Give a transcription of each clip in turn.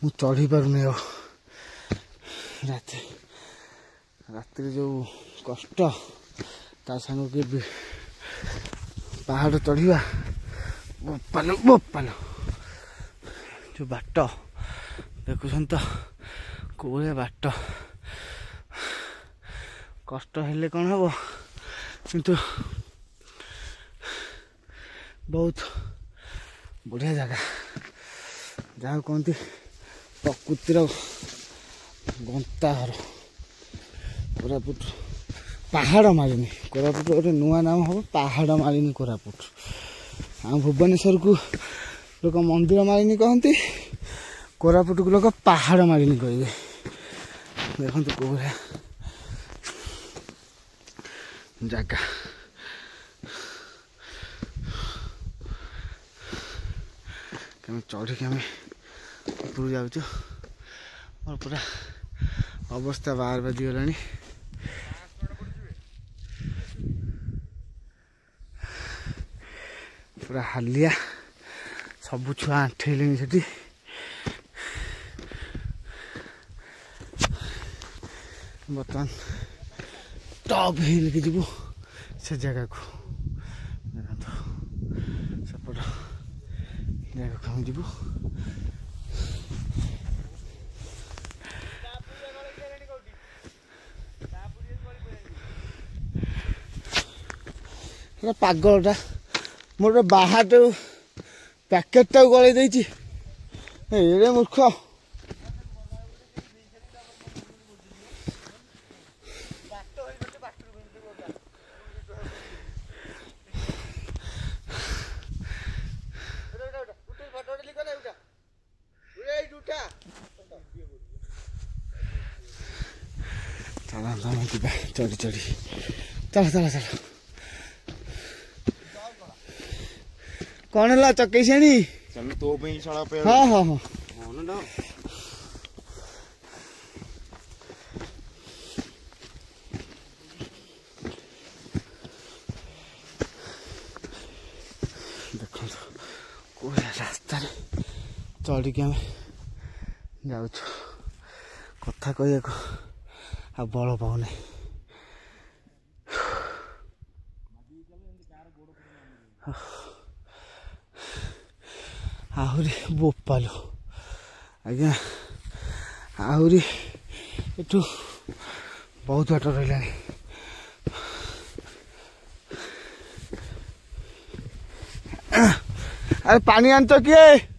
मु चढ़ी पारुनी अब राति जो कष्ट ता संग के पहाड़ चढ़ा बोपालो बोपालो जो बाट देखुन तो कौन बाट कष्ट हेले कौन हम किंतु बहुत बढ़िया जगह जहाँ कहती प्रकृतिर गंताघर कोरापुट पहाड़ मालिनी कोरापुट गोटे नुआ नाम हम पहाड़ मालिनी कोरापुट आम भुवनेश्वर को लोक मंदिर मालिनी कहती कोरापुट को लोक पहाड़ मालिनी कहे देखो कौ जगह चढ़ी आम ऊपर जाऊँ और पूरा अवस्था बाहर बाजी गला पूरा हालिया सबू छुआ आंठेले से बर्तमान टॉप हिल के जीवु से जगह को सेपट जगह को जीवु पागलटा मोर बाहर पैकेटा गलई देती मूर्ख चढ़ी चढ़ी चल चल चल कौन है चक्की छेणी चल तो पे सड़ा पे हाँ हाँ हाँ देखो कोई रास्ता चढ़ी के जाऊँ कथा कह बल पाऊना आहरी बोपालो आज्ञा आहरी एठू बहुत बाट रहा अरे पानी आनत किए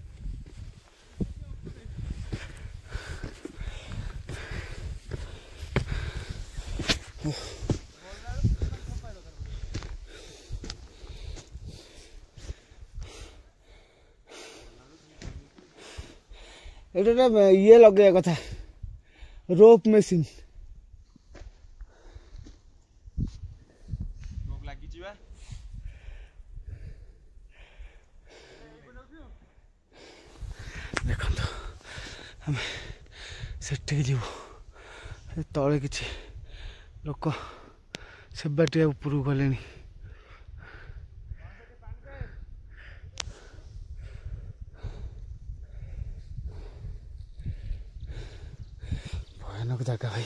ये लगे कथा रोप मेसीन देखो आम से जीव तले किसी लोक से बाटिया ऊपर गले भयानक जगह भाई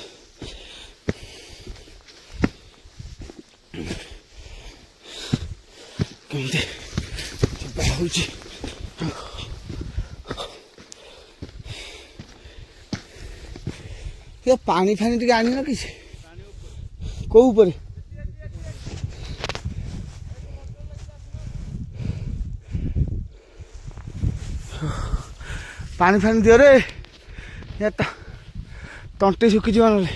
कमी पानी फानी टे आनी ना किसी कौ ऊपर पानी फानी दियो रे या तंटी सुखी जीवन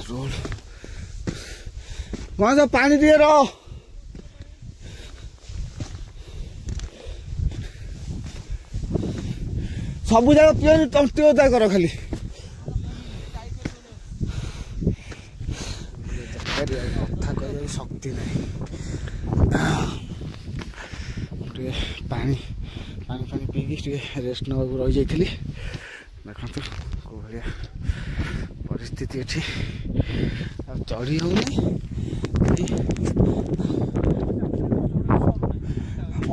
रोड कौन सा पानी दिए रहो सब जगह पियो तंटी ओदा कर खाली कथा कह शक्ति नहीं पानी पानी पानी पीकी रेस्ट ना रही जाइली देखो कौ भाया परिस्थिति अच्छी चढ़ी हो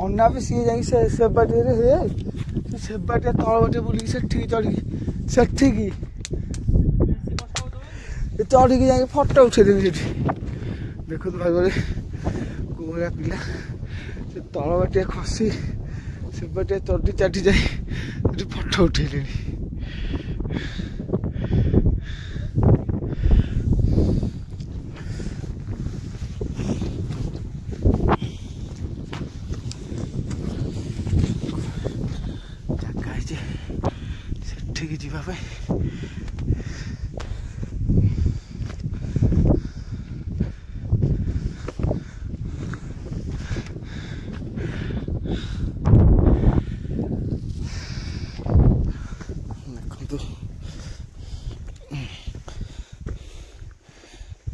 ନନା ବି ସିଏ ଯାଇକି ସେ ବାଟିରେ ହୁଏ ସେ ବାଟିଆ ତଳ ବାଟେ ବୁଲିକି ସେଠିକି ଚଢ଼ିକି ସେଠିକି ଚଢ଼ିକି ଯାଇକି ଫଟୋ ଉଠେଇଦେବି ସେଠି ଦେଖନ୍ତୁ ଭାଇ ବୋଲେ କୋଉ ଭଳିଆ ପିଲା ସେ ତଳ ବାଟିଆ ଖସି ସେ ବାଟିଆ ଚଢ଼ି ଚାଟି ଯାଇ ସେଠି ଫଟୋ ଉଠେଇଲେଣି। ଜାଗା ହେଇଛି ସେଠିକି ଯିବା ପାଇଁ। ଦେଖନ୍ତୁ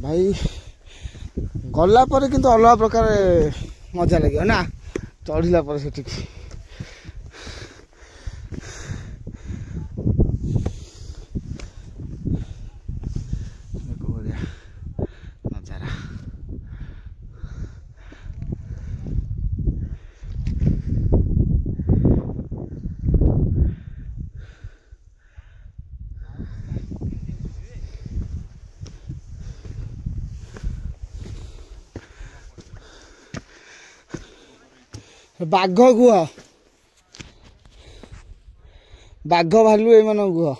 ଭାଇ ଗଲା ପରେ କିନ୍ତୁ ଅଲଗା ପ୍ରକାର ମଜା ଲାଗିବ ନା ଚଢ଼ିଲା ପରେ ସେଠିକି। ବଢ଼ିଆ ନଜାରା। ବାଘ କୁହ ବାଘ ଭାଲୁ ଏମାନଙ୍କୁ କୁହ।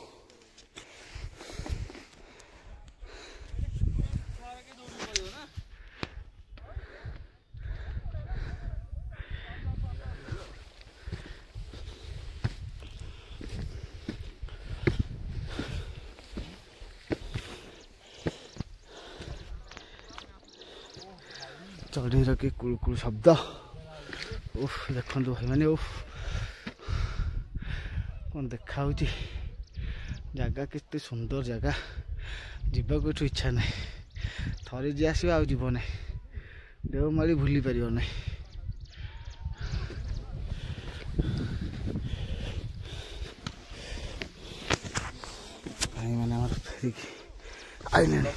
ଚଢ଼େଇର କି କୁଳୁକୁଳୁ ଶବ୍ଦ ଉଫ୍ ଦେଖନ୍ତୁ ଭାଇ ମାନେ ଉଫ୍ କ'ଣ ଦେଖା ହେଉଛି ଜାଗା କେତେ ସୁନ୍ଦର ଜାଗା ଯିବାକୁ ଏଠୁ ଇଚ୍ଛା ନାହିଁ। ଥରେ ଯିଏ ଆସିବ ଆଉ ଯିବ ନାହିଁ ଦେଓମାଳି ଭୁଲି ପାରିବ ନାହିଁ। ଭାଇମାନେ ଆମର ଫେରିକି ଆଇଲେଣି।